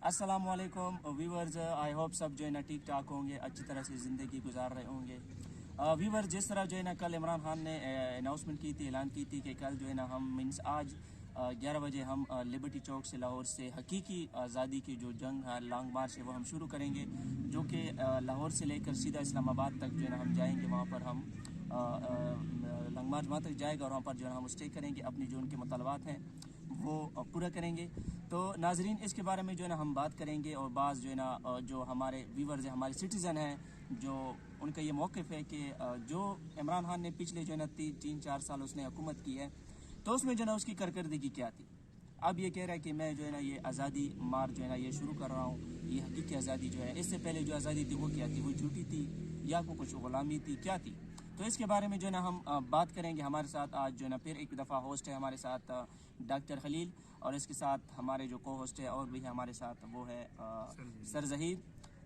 अस्सलाम वालेकुम viewers, I hope सब जो है ना ठीक ठाक होंगे, अच्छी तरह से ज़िंदगी गुजार रहे होंगे। व्यूवर्स, जिस तरह जो है ना कल इमरान खान ने अनाउंसमेंट की थी, ऐलान की थी कि कल जो है ना हम मीन्स आज 11 बजे हम लिबर्टी चौक से लाहौर से हकीकी आज़ादी की जो जंग है, लॉन्ग मार्च है, वो हम शुरू करेंगे, जो कि लाहौर से लेकर सीधा इस्लामाबाद तक जो है ना हम जाएंगे। वहाँ पर हम लॉन्ग मार्च वहाँ तक जाएगा और वहाँ पर जो है हम स्टे करेंगे, अपनी जो उनके मुतालबात हैं वो पूरा करेंगे। तो नाजरीन, इसके बारे में जो है ना हम बात करेंगे और बाज़ जो है ना जो हमारे व्यूवर्स हैं, हमारे सिटीज़न हैं, जो उनका ये मौक़िफ़ है कि जो इमरान खान ने पिछले जो है ना 3-4 साल उसने हुकूमत की है, तो उसमें जो है ना उसकी कारकर्दगी क्या थी। अब ये कह रहा है कि मैं जो है ना ये आज़ादी मार्च जो है ना ये शुरू कर रहा हूँ, ये हकीकी आज़ादी जो है, इससे पहले जो आज़ादी थी वो क्या थी, वो झूठी थी या को कुछ ग़ुलामी थी, क्या थी। तो इसके बारे में जो है ना हम बात करेंगे। हमारे साथ आज जो है ना फिर एक दफ़ा होस्ट है हमारे साथ डॉक्टर खलील, और इसके साथ हमारे जो को होस्ट है और भी है हमारे साथ, वो है सर ज़हीर,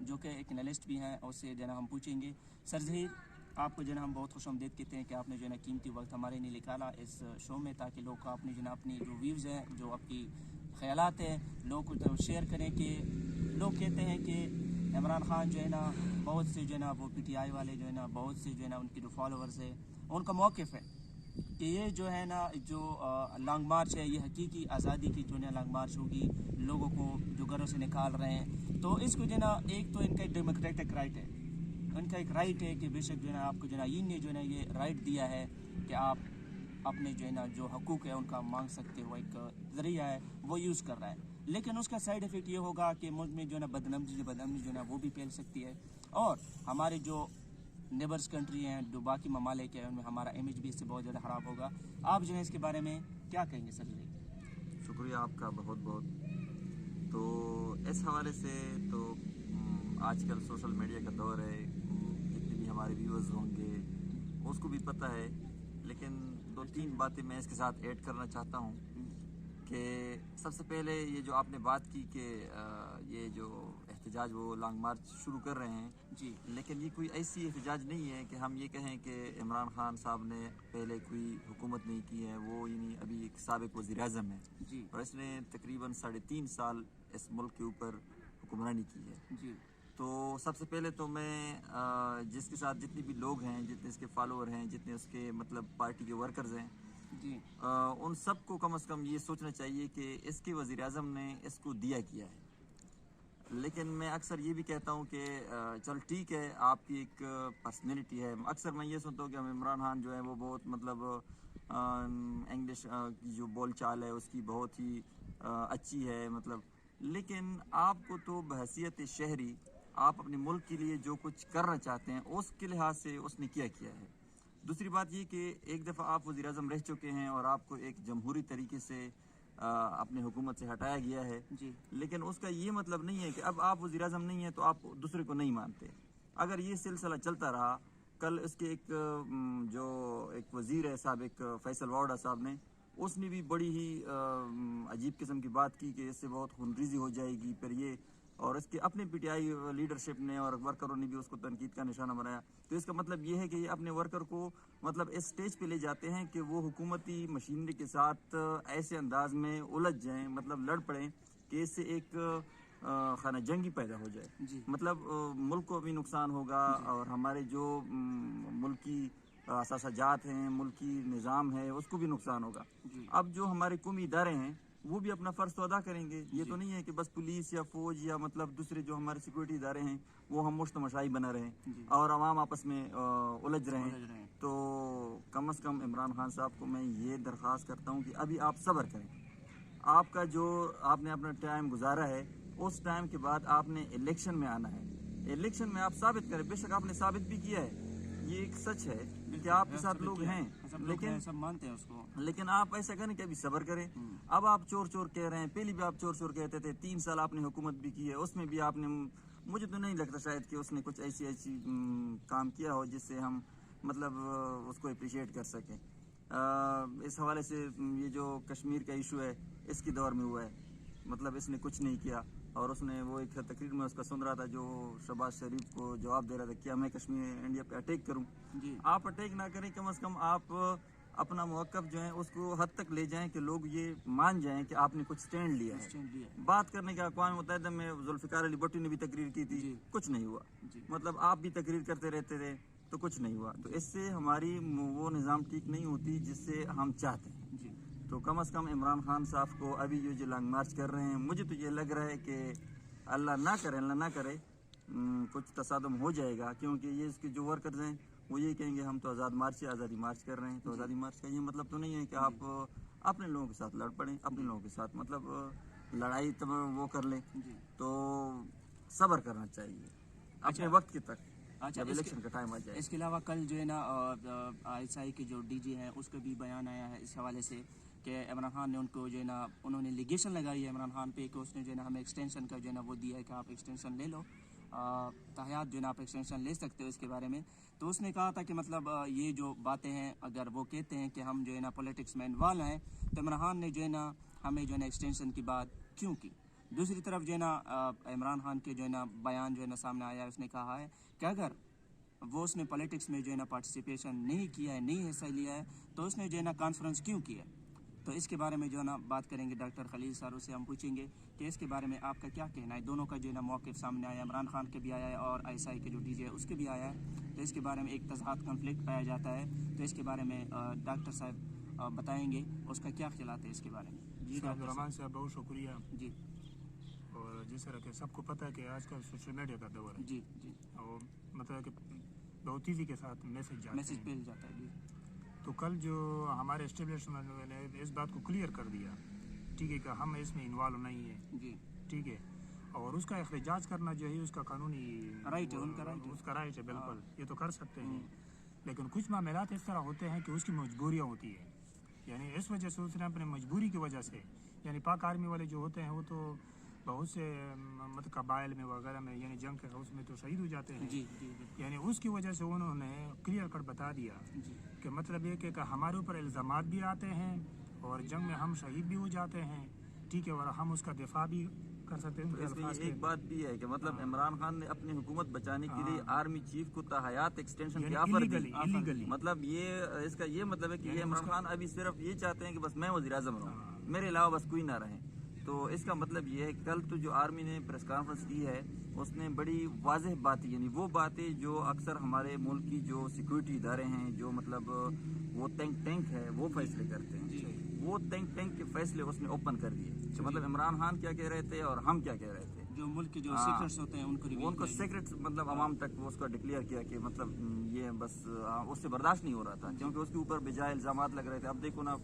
जो कि एक एनालिस्ट भी हैं। उससे जो है ना हम पूछेंगे। सर ज़हीर, आपको जो है ना हम बहुत खुशामदीद कहते हैं कि आपने जो है ना कीमती वक्त हमारे लिए निकाला इस शो में, ताकि लोग आपने जो है ना अपनी जो व्यूज़ हैं, जो आपकी ख्यालात हैं, लोगों को तो शेयर करें। कि लोग कहते हैं कि इमरान खान जो है ना, बहुत से जो है ना वो PTI वाले जो है ना, बहुत से जो है ना उनके जो फॉलोअर्स है, उनका मौक़िफ़ है कि ये जो है ना जो लॉन्ग मार्च है, ये हकीकी आज़ादी की जो है लॉन्ग मार्च होगी, लोगों को जो घरों से निकाल रहे हैं। तो इसको जो है ना, एक तो इनका एक डेमोक्रेटिक राइट है, इनका एक राइट है कि बेशक जो है ना आपको जो है ना ने जो है ना ये राइट दिया है कि आप अपने जो है ना जो हकूक़ है उनका मांग सकते हो, एक ज़रिया है वो यूज़ कर रहा है। लेकिन उसका साइड इफ़ेक्ट ये होगा कि मुल्क में जो है ना बदअमनी जो है ना वो भी फैल सकती है, और हमारे जो नेबर्स कंट्री हैं, जो बाकी ममालिक हैं, उनमें हमारा इमेज भी इससे बहुत ज़्यादा ख़राब होगा। आप जो है इसके बारे में क्या कहेंगे सर जी? शुक्रिया आपका बहुत बहुत। तो इस हवाले से तो आजकल सोशल मीडिया का दौर है, जितने भी हमारे व्यूअर्स होंगे उसको भी पता है, लेकिन 2-3 बातें मैं इसके साथ ऐड करना चाहता हूँ। कि सबसे पहले ये जो आपने बात की कि ये जो एहतजाज वो लॉन्ग मार्च शुरू कर रहे हैं जी, लेकिन ये कोई ऐसी एहतजाज नहीं है कि हम ये कहें कि इमरान खान साहब ने पहले कोई हुकूमत नहीं की है। वो यानी अभी एक साबिक वज़ीर आज़म है जी, और इसने तकरीबन 3.5 साल इस मुल्क के ऊपर हुक्मरानी की है। जी, तो सबसे पहले तो मैं जिसके साथ जितने भी लोग हैं, जितने इसके फॉलोअर हैं, जितने उसके मतलब पार्टी के वर्कर्स हैं, जी, उन सबको कम से कम ये सोचना चाहिए कि इसके वज़ीर आज़म ने इसको दिया किया है। लेकिन मैं अक्सर ये भी कहता हूँ कि चल ठीक है, आपकी एक पर्सनैलिटी है। अक्सर मैं ये सुनता हूँ कि हम इमरान खान जो है वो बहुत मतलब इंग्लिश की जो बोल चाल है उसकी बहुत ही अच्छी है मतलब। लेकिन आपको तो बहैसियत शहरी आप अपने मुल्क के लिए जो कुछ करना चाहते हैं उसके लिहाज से उसने किया है। दूसरी बात ये कि एक दफ़ा आप वज़ीर आज़म रह चुके हैं और आपको एक जमहूरी तरीके से अपने हुकूमत से हटाया गया है, जी, लेकिन उसका ये मतलब नहीं है कि अब आप वज़ीर आज़म नहीं हैं तो आप दूसरे को नहीं मानते। अगर ये सिलसिला चलता रहा, कल इसके एक जो एक वज़ीर है साबिक फैसल वावड़ा साहब ने, उसने भी बड़ी ही अजीब किस्म की बात की कि इससे बहुत खूनरेज़ी हो जाएगी। फिर ये और इसके अपने PTI लीडरशिप ने और वर्करों ने भी उसको तनकीद का निशाना बनाया। तो इसका मतलब ये है कि ये अपने वर्कर को मतलब इस स्टेज पे ले जाते हैं कि वो हुकूमती मशीनरी के साथ ऐसे अंदाज में उलझ जाएं, मतलब लड़ पड़ें कि इससे एक खाना जंगी पैदा हो जाए। जी, मतलब मुल्क को भी नुकसान होगा जी, और हमारे जो मुल्की असासाजात हैं, मुल्की निज़ाम है, उसको भी नुकसान होगा। जी, अब जो हमारे कौमी इदारे हैं वो भी अपना फ़र्ज़ तो अदा करेंगे। ये तो जी, नहीं है कि बस पुलिस या फ़ौज या मतलब दूसरे जो हमारे सिक्योरिटी इदारे हैं वो हम मुश्तमशाई बना रहे हैं जी, और आवाम आपस में उलझ रहे हैं। उलझ रहे हैं। तो कम से कम इमरान खान साहब को मैं ये दरख्वास्त करता हूँ कि अभी आप सब्र करें। आपका जो आपने अपना टाइम गुजारा है, उस टाइम के बाद आपने इलेक्शन में आना है। इलेक्शन में आप साबित करें, बेशक आपने साबित भी किया है, ये एक सच है कि आपके साथ लोग हैं, सब लोग हैं, सब मानते हैं उसको। लेकिन आप ऐसा करें कि अभी सब्र करें। अब आप चोर चोर कह रहे हैं, पहले भी आप चोर चोर कहते थे, 3 साल आपने हुकूमत भी की है, उसमें भी आपने, मुझे तो नहीं लगता शायद कि उसने कुछ ऐसी ऐसी काम किया हो जिससे हम मतलब उसको अप्रिशिएट कर सकें। इस हवाले से ये जो कश्मीर का इशू है इसकी दौर में हुआ है, मतलब इसने कुछ नहीं किया। और उसने वो एक तकरीर में उसका सुन रहा था जो शहबाज शरीफ को जवाब दे रहा था, क्या मैं कश्मीर इंडिया पे अटैक करूं? जी, आप अटैक ना करें, कम से कम आप अपना मौक़िफ़ जो है उसको हद तक ले जाएं कि लोग ये मान जाएं कि आपने कुछ स्टैंड लिया है। स्टैंड लिया है। बात करने का अक़वाम मुत्तहिदा में ज़ुल्फ़िकार अली भुट्टो ने भी तकरीर की थी, जी। कुछ नहीं हुआ। जी। मतलब आप भी तकरीर करते रहते थे तो कुछ नहीं हुआ। तो इससे हमारी वो निज़ाम ठीक नहीं होती जिससे हम चाहते हैं। जी। तो कम अज़ कम इमरान खान साहब को अभी ये जो लॉन्ग मार्च कर रहे हैं, मुझे तो ये लग रहा है कि अल्लाह ना करे कुछ तसादम हो जाएगा, क्योंकि ये इसके जो वर्कर्स हैं वो ये कहेंगे हम तो आज़ादी मार्च कर रहे हैं। तो आज़ादी मार्च का ये मतलब तो नहीं है कि आप अपने लोगों के साथ लड़ पड़ें, अपने लोगों के साथ मतलब लड़ाई तब वो कर लें। जी। तो सब्र करना चाहिए अपने वक्त के तक, अच्छा, जब इलेक्शन का टाइम आ जाए। इसके अलावा कल जो है ना ISI के जो DG हैं उसका भी बयान आया है इस हवाले से कि इमरान खान ने उनको जो है ना उन्होंने लिगेशन लगाई है इमरान खान पे कि उसने जो है ना हमें एक्सटेंशन का जो है ना वो दिया है कि आप एक्सटेंशन ले लो, ताहयात जो है ना आप एक्सटेंशन ले सकते हो इसके बारे में। तो उसने कहा था कि मतलब ये जो बातें हैं अगर वो कहते हैं कि हम जो है ना पॉलिटिक्स में इन्वॉल्व हैं तो इमरान खान ने जो है ना हमें जो है ना एक्सटेंशन की बात क्यों की। दूसरी तरफ जो है ना इमरान खान के जो है ना बयान जो है ना सामने आया है, उसने कहा है कि अगर वो उसने पॉलिटिक्स में जो है ना पार्टिसिपेशन नहीं किया है, नहीं हिस्सा लिया है, तो उसने जो है ना कॉन्फ्रेंस क्यों किया। तो इसके बारे में जो है ना बात करेंगे डॉक्टर खलील सारों से। हम पूछेंगे कि इसके बारे में आपका क्या कहना है। दोनों का जो है ना मौक़िफ़ सामने आया, इमरान खान के भी आया है और ISI के जो DG है उसके भी आया है। तो इसके बारे में एक तज़ाद कॉन्फ्लिक्ट पाया जाता है। तो इसके बारे में डॉक्टर साहब बताएंगे उसका क्या ख्यालात है इसके बारे में। जी रहमान साहब, बहुत शुक्रिया। जी। और जिस तरह के सबको पता है कि आज का सोशल मीडिया का दौर है। जी। जी। और मतलब कि बहुत तेज़ी के साथ मैसेज फैल जाता है। जी। तो कल जो हमारे एस्टेब्लिशमेंट ने इस बात को क्लियर कर दिया, ठीक है, कि हम इसमें इन्वॉल्व नहीं है। जी। ठीक है, और उसका एहतजाज करना जो है उसका कानूनी राइट है, उनका राइट है। उसका राइट है, बिल्कुल, ये तो कर सकते हैं। लेकिन कुछ मामलात इस तरह होते हैं कि उसकी मजबूरियाँ होती है, यानी इस वजह से उसने अपने मजबूरी की वजह से, यानी पाक आर्मी वाले जो होते हैं वो तो बहुत से मतलब कबाइल में वगैरह में यानी जंग के हाउस में तो शहीद हो जाते हैं। जी। जी। यानी उसकी वजह से उन्होंने क्लियर कट बता दिया कि मतलब ये कि हमारे ऊपर इल्ज़ामात भी आते हैं और जंग में हम शहीद भी हो जाते हैं, ठीक है, और हम उसका दिफा भी कर सकते हैं। तो इसमें एक बात भी है कि मतलब इमरान खान ने अपनी हुकूमत बचाने के लिए आर्मी चीफ को ताहयात एक्सटेंशन की ऑफर दी। इलीगली। मतलब ये इसका ये मतलब है कि ये इमरान खान अभी सिर्फ ये चाहते हैं कि बस मैं वज़ीर आज़म रहूँ, मेरे अलावा बस कोई ना रहे। तो इसका मतलब ये है कल तो जो आर्मी ने प्रेस कॉन्फ्रेंस की है उसने बड़ी वाज़ेह बातें, यानी वो बातें जो अक्सर हमारे मुल्क की जो सिक्योरिटी इदारे हैं, जो मतलब वो टैंक है वो फैसले करते हैं, वो टैंक के फैसले उसने ओपन कर दिए। तो मतलब इमरान खान क्या कह रहे थे और हम क्या कह रहे थे, जो मुल्क के जो सीक्रेट्स होते हैं उनको सीक्रेट्स मतलब आवाम तक वो उसका डिक्लेयर किया कि मतलब ये बस उससे बर्दाश्त नहीं हो रहा था, क्योंकि उसके ऊपर बेजाय इल्ज़ामात लग रहे थे। अब देखो ना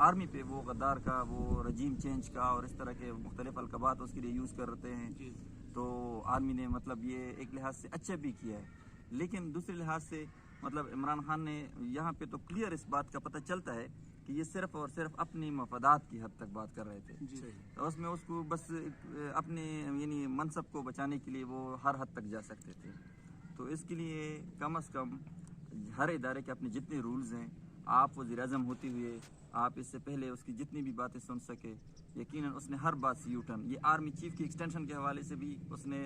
आर्मी पे वो गद्दार का, वो रजीम चेंज का और इस तरह के मुख्तलिफ अलक़ाबात उसके लिए यूज़ कर रहे हैं। तो आर्मी ने मतलब ये एक लिहाज से अच्छा भी किया है, लेकिन दूसरे लिहाज से मतलब इमरान खान ने यहाँ पे तो क्लियर इस बात का पता चलता है कि ये सिर्फ और सिर्फ अपनी मफादात की हद तक बात कर रहे थे। तो उसमें उसको बस अपने यानी मनसब को बचाने के लिए वो हर हद तक जा सकते थे। तो इसके लिए कम से कम हर इदारे के अपने जितने रूल्स हैं, आप वज़ीर आज़म होते हुए आप इससे पहले उसकी जितनी भी बातें सुन सके, यकीनन उसने हर बात से यूटर्न, ये आर्मी चीफ की एक्सटेंशन के हवाले से भी उसने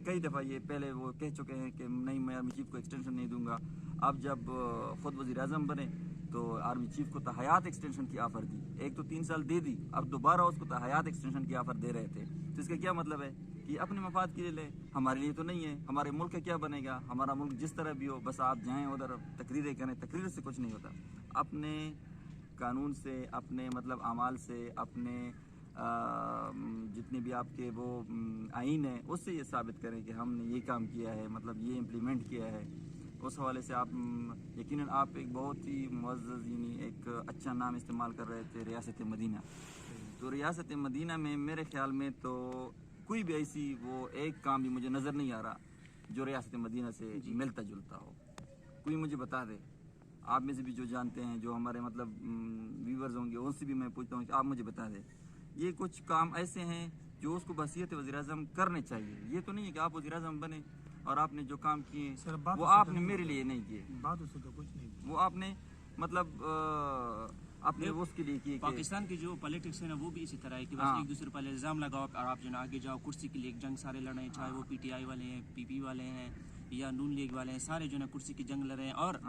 कई दफ़ा ये पहले वो कह चुके हैं कि नहीं, मैं आर्मी चीफ को एक्सटेंशन नहीं दूंगा। अब जब ख़ुद वज़ीर आज़म बने तो आर्मी चीफ को ताहयात एक्सटेंशन की ऑफ़र दी, एक तो 3 साल दे दी, अब दोबारा उसको ताहयात एक्सटेंशन की ऑफ़र दे रहे थे। तो इसका क्या मतलब है कि अपने मफाद के लिए ले, हमारे लिए तो नहीं है, हमारे मुल्क का क्या बनेगा। हमारा मुल्क जिस तरह भी हो, बस आप जाएँ उधर तकरीरें करें, तकरीर से कुछ नहीं होता। अपने कानून से, अपने मतलब अमाल से, अपने जितने भी आपके वो आइन है उससे ये साबित करें कि हमने ये काम किया है, मतलब ये इम्प्लीमेंट किया है। उस हवाले से आप यकीनन आप एक बहुत ही मुअज़्ज़ज़ यानी एक अच्छा नाम इस्तेमाल कर रहे थे, रियासत मदीना। तो रियासत मदीना में मेरे ख़्याल में तो कोई भी ऐसी वो एक काम भी मुझे नज़र नहीं आ रहा जो रियासत मदीना से मिलता जुलता हो। कोई मुझे बता दे, आप में से भी जो जानते हैं, जो हमारे मतलब व्यूवर्स होंगे उनसे भी मैं पूछता हूँ कि आप मुझे बता दें, ये कुछ काम ऐसे हैं जो उसको बहसीयत वज़ीर आज़म करने चाहिए। ये तो नहीं है कि आप वज़ीर आज़म बने और आपने जो काम किए वो आपने मेरे लिए नहीं किए, बात उससे तो कुछ नहीं, वो आपने मतलब अपने उसके लिए किए। पाकिस्तान की जो पॉलिटिक्स है ना वो भी इसी तरह है कि बस एक दूसरे पर इल्ज़ाम लगाओ और आप जो ना आगे जाओ, कुर्सी के लिए एक जंग सारे लड़े, चाहे वो PTI वाले हैं, PP वाले हैं या नून लीग वाले हैं, सारे जो ना कुर्सी की जंग लड़ रहे हैं। और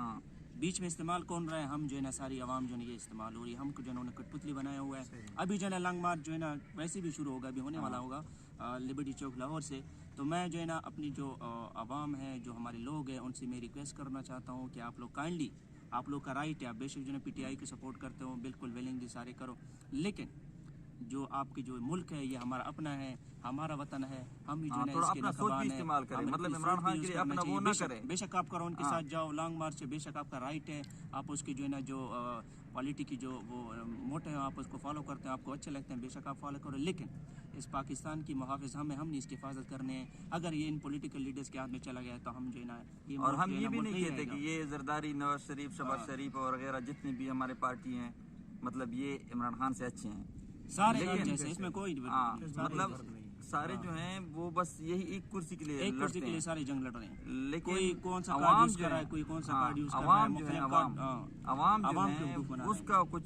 बीच में इस्तेमाल कौन रहा है, हम जो है ना सारी आवाम जो है ये इस्तेमाल हो रही है, हमको जो है ना उन्होंने कठपुतली बनाया हुआ है। अभी जो है ना लॉन्ग मार्च जो है ना वैसे भी शुरू होगा, अभी होने वाला होगा लिबर्टी चौक लाहौर से। तो मैं जो है ना अपनी जो आवाम है, जो हमारे लोग हैं, उनसे मैं रिक्वेस्ट करना चाहता हूँ कि आप लोग काइंडली, आप लोग का राइट है, आप बेशक जो है PTI को सपोर्ट करते हो, बिल्कुल विलिंगली सारे करो, लेकिन जो आपके जो मुल्क है ये हमारा अपना है, हमारा वतन है, हम ही जो है ना थोड़ा इसके अपना सोच नगहबान भी है। इस्तेमाल करें, हमें मतलब अपनी इमरान सोच खान भी के यूज़ लिए करना अपना वो चाहिए। ना बेशक करें। बेशक आप करो उनके साथ जाओ लॉन्ग मार्च से, बेशक आपका राइट है, आप उसकी जो है ना जो पॉलिटी की जो वो मोटे हैं आप उसको फॉलो करते हैं, आपको अच्छे लगते हैं, बेशक आप फॉलो करो, लेकिन इस पाकिस्तान की मुहाफ़िज़ हम नहीं इसकी हिफाजत करने हैं। अगर ये इन पॉलिटिकल लीडर्स के हाथ में चला गया तो हम जो है ना ये और मुल्क हम जो है ये ना भी मुल्क नहीं कहते रहेगा। कि ये जरदारी, नवाज शरीफ, शहबाज शरीफ और वगैरह जितनी भी हमारे पार्टी हैं, मतलब ये इमरान खान से अच्छे हैं, सारे लेकिन- एक जैसे, इसमें कोई हाँ, सारे मतलब सारे जो हैं वो बस यही एक कुर्सी के लिए एक कुर्सी लड़ते के लिए हैं। सारे जंग लड़ रहे हैं। लेकिन कोई कौन सा कार्ड अवाम यूज जो कर रहा है, है, कोई कौन सा हाँ, कार्ड यूज कर रहा है, अवाम जो है, मुख्तलिफ अवाम कार्ड, अवाम जो अवाम के है हुकूक बना रहे हैं। उसका कुछ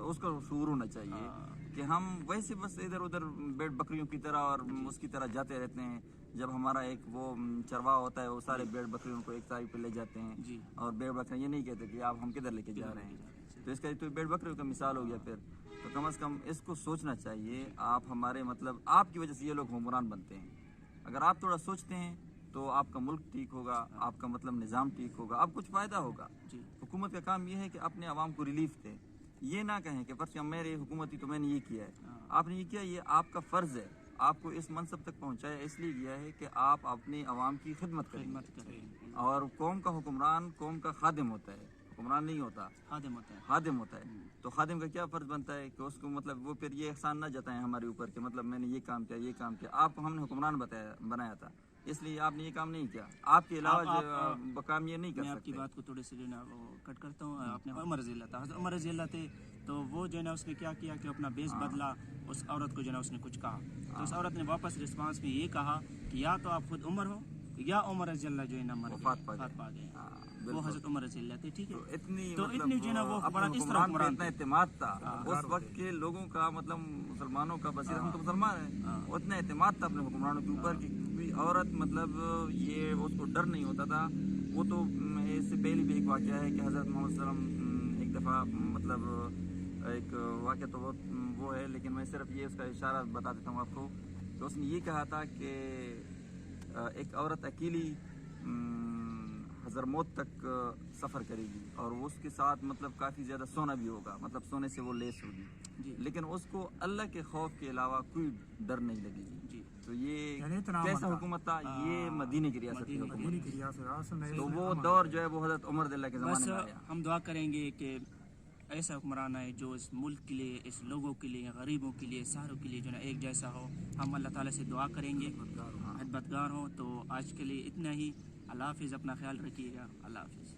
उसका शूर होना चाहिए कि हम वैसे बस इधर उधर बेड़ बकरियों की तरह और उसकी तरह जाते रहते हैं। जब हमारा एक वो चरवाहा होता है, वो सारे बेड़ बकरियों को एक साइड पे ले जाते हैं, जी। और बेड़ बकरियां ये नहीं कहते कि आप हम किधर लेके जा रहे हैं, तो इसका तो बेड़ बकरियों का मिसाल हो गया। फिर तो कम से कम इसको सोचना चाहिए। आप हमारे मतलब आपकी वजह से ये लोग हुक्मरान बनते हैं। अगर आप थोड़ा सोचते हैं तो आपका मुल्क ठीक होगा, आपका मतलब निज़ाम ठीक होगा, आप कुछ फ़ायदा होगा। जी। हुकूमत का काम ये है कि अपने आवाम को रिलीफ दे, ये ना कहें कि बस मेरी हुकूमत थी तो मैंने ये किया है। आपने ये किया, ये आपका फ़र्ज़ है, आपको इस मनसब तक पहुँचाया इसलिए गया है कि आप अपने आवाम की खिदमत करें। मत करें, और कौम का हुक्मरान कौम का खादिम होता है, हुक्मरान नहीं होता, खादिम होता है। खादिम होता है। तो खादिम का क्या फ़र्ज़ बनता है कि उसको मतलब वो फिर ये एहसान ना जताएं हमारे ऊपर कि मतलब मैंने ये काम किया, ये काम किया। आपको हमने हुक्मरान बनाया था, इसलिए आपने ये काम नहीं किया। आपके अलावा जो काम ये नहीं कर मैं आपकी सकते। बात को थोड़े से जो है ना वो कट करता हूँ। आपने उमर रज़ी अल्लाह था, हज़रत उमर रज़ी अल्लाह थे, तो वो जो है ना उसने क्या किया कि अपना बेस बदला, उस औरत को जो है ना उसने कुछ कहा, तो उस औरत ने वापस रिस्पांस में ये कहा कि या तो आप खुद उमर हो या उमर रज़ी अल्लाह जो है ना वफ़ात पा गए। हाँ, वो बिल्कुल। हज़रत उमर रज़ी अल्लाह थे, ठीक है। तो इतनी तो मतलब इतनी जो है ना वो अपने बड़ा इस तरह हुक्मरान पे हुक्मरान इतना थे। एतमाद था उस वक्त के लोगों का, मतलब मुसलमानों का, बस हम तो मुसलमान हैं, उतना एतमाद था अपने हुक्मरानों के ऊपर कि कोई औरत मतलब ये उसको डर नहीं होता था। वो तो इससे पहले भी एक वाक़या है कि हज़रत मोहम्मद सल्लल्लाहु अलैहि वसल्लम एक दफ़ा मतलब एक वाक़या तो वो है, लेकिन मैं सिर्फ ये उसका इशारा बता देता हूँ आपको। तो उसने ये कहा था कि एक औरत अकेली हज़रमौत तक सफ़र करेगी और उसके साथ मतलब काफ़ी ज़्यादा सोना भी होगा, मतलब सोने से वो लेस होगी, लेकिन उसको अल्लाह के खौफ के अलावा कोई डर नहीं लगेगी। जी। तो ये यानी इतना कैसा अमन था। हुकूमत था, ये मदीने की रियासत की हुकूमत मदीने थी। की रियासत में तो इसमें वो अमन दौर जो है वो हज़रत उमर रज़ी अल्लाह के बस ज़माने में आया। हम दुआ करेंगे कि ऐसा हुक्मरान आए जो इस मुल्क के लिए, इस लोगों के लिए, गरीबों के लिए, सारों के लिए जो है ना एक जैसा हो। हम अल्लाह ताला से दुआ करेंगे, खिदमतगार हो। तो आज के लिए इतना ही। अल्लाह हाफिज़, अपना ख्याल रखिएगा। अल्लाह हाफिज़।